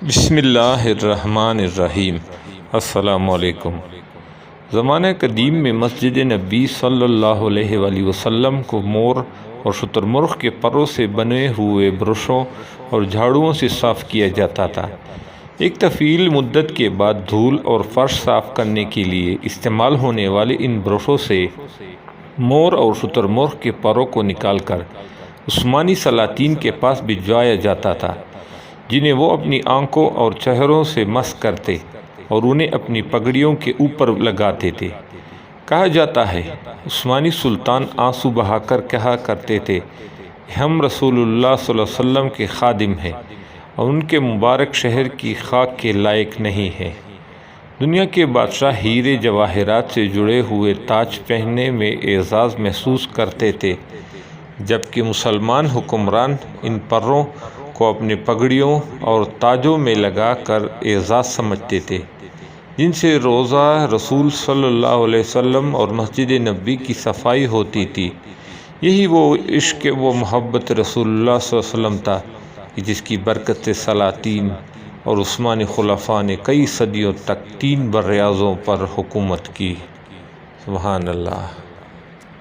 بسم اللہ الرحمن الرحیم۔ السلام علیکم۔ زمانہ قدیم میں مسجد نبی صلی اللہ علیہ وآلہ وسلم کو مور اور شتر مرغ کے پروں سے بنے ہوئے برشوں اور جھاڑوؤں سے صاف کیا جاتا تھا۔ ایک طویل مدت کے بعد دھول اور فرش صاف کرنے کے لیے استعمال ہونے والے ان برشوں سے مور اور شتر مرغ کے پروں کو نکال کر عثمانی سلاطین کے پاس بھجوایا جاتا تھا، جنہیں وہ اپنی آنکھوں اور چہروں سے مسح کرتے اور انہیں اپنی پگڑیوں کے اوپر لگاتے تھے۔ کہا جاتا ہے عثمانی سلطان آنسو بہا کر کہا کرتے تھے، ہم رسول اللہ صلی اللہ علیہ وسلم کے خادم ہیں اور ان کے مبارک شہر کی خاک کے لائق نہیں ہیں۔ دنیا کے بادشاہ ہیرے جواہرات سے جڑے ہوئے تاج پہننے میں اعزاز محسوس کرتے تھے، جبکہ مسلمان حکمران ان پروں کو اپنی پگڑیوں اور تاجوں میں لگا کر اعزاز سمجھتے تھے، جن سے روضہ رسول صلی اللہ علیہ وسلم اور مسجد نبی کی صفائی ہوتی تھی۔ یہی وہ عشق و محبت رسول اللہ صلی اللہ علیہ وسلم تھا کہ جس کی برکت سے سلاطین اور عثمانی خلفاء نے کئی صدیوں تک 3 براعظموں پر حکومت کی۔ سبحان اللہ۔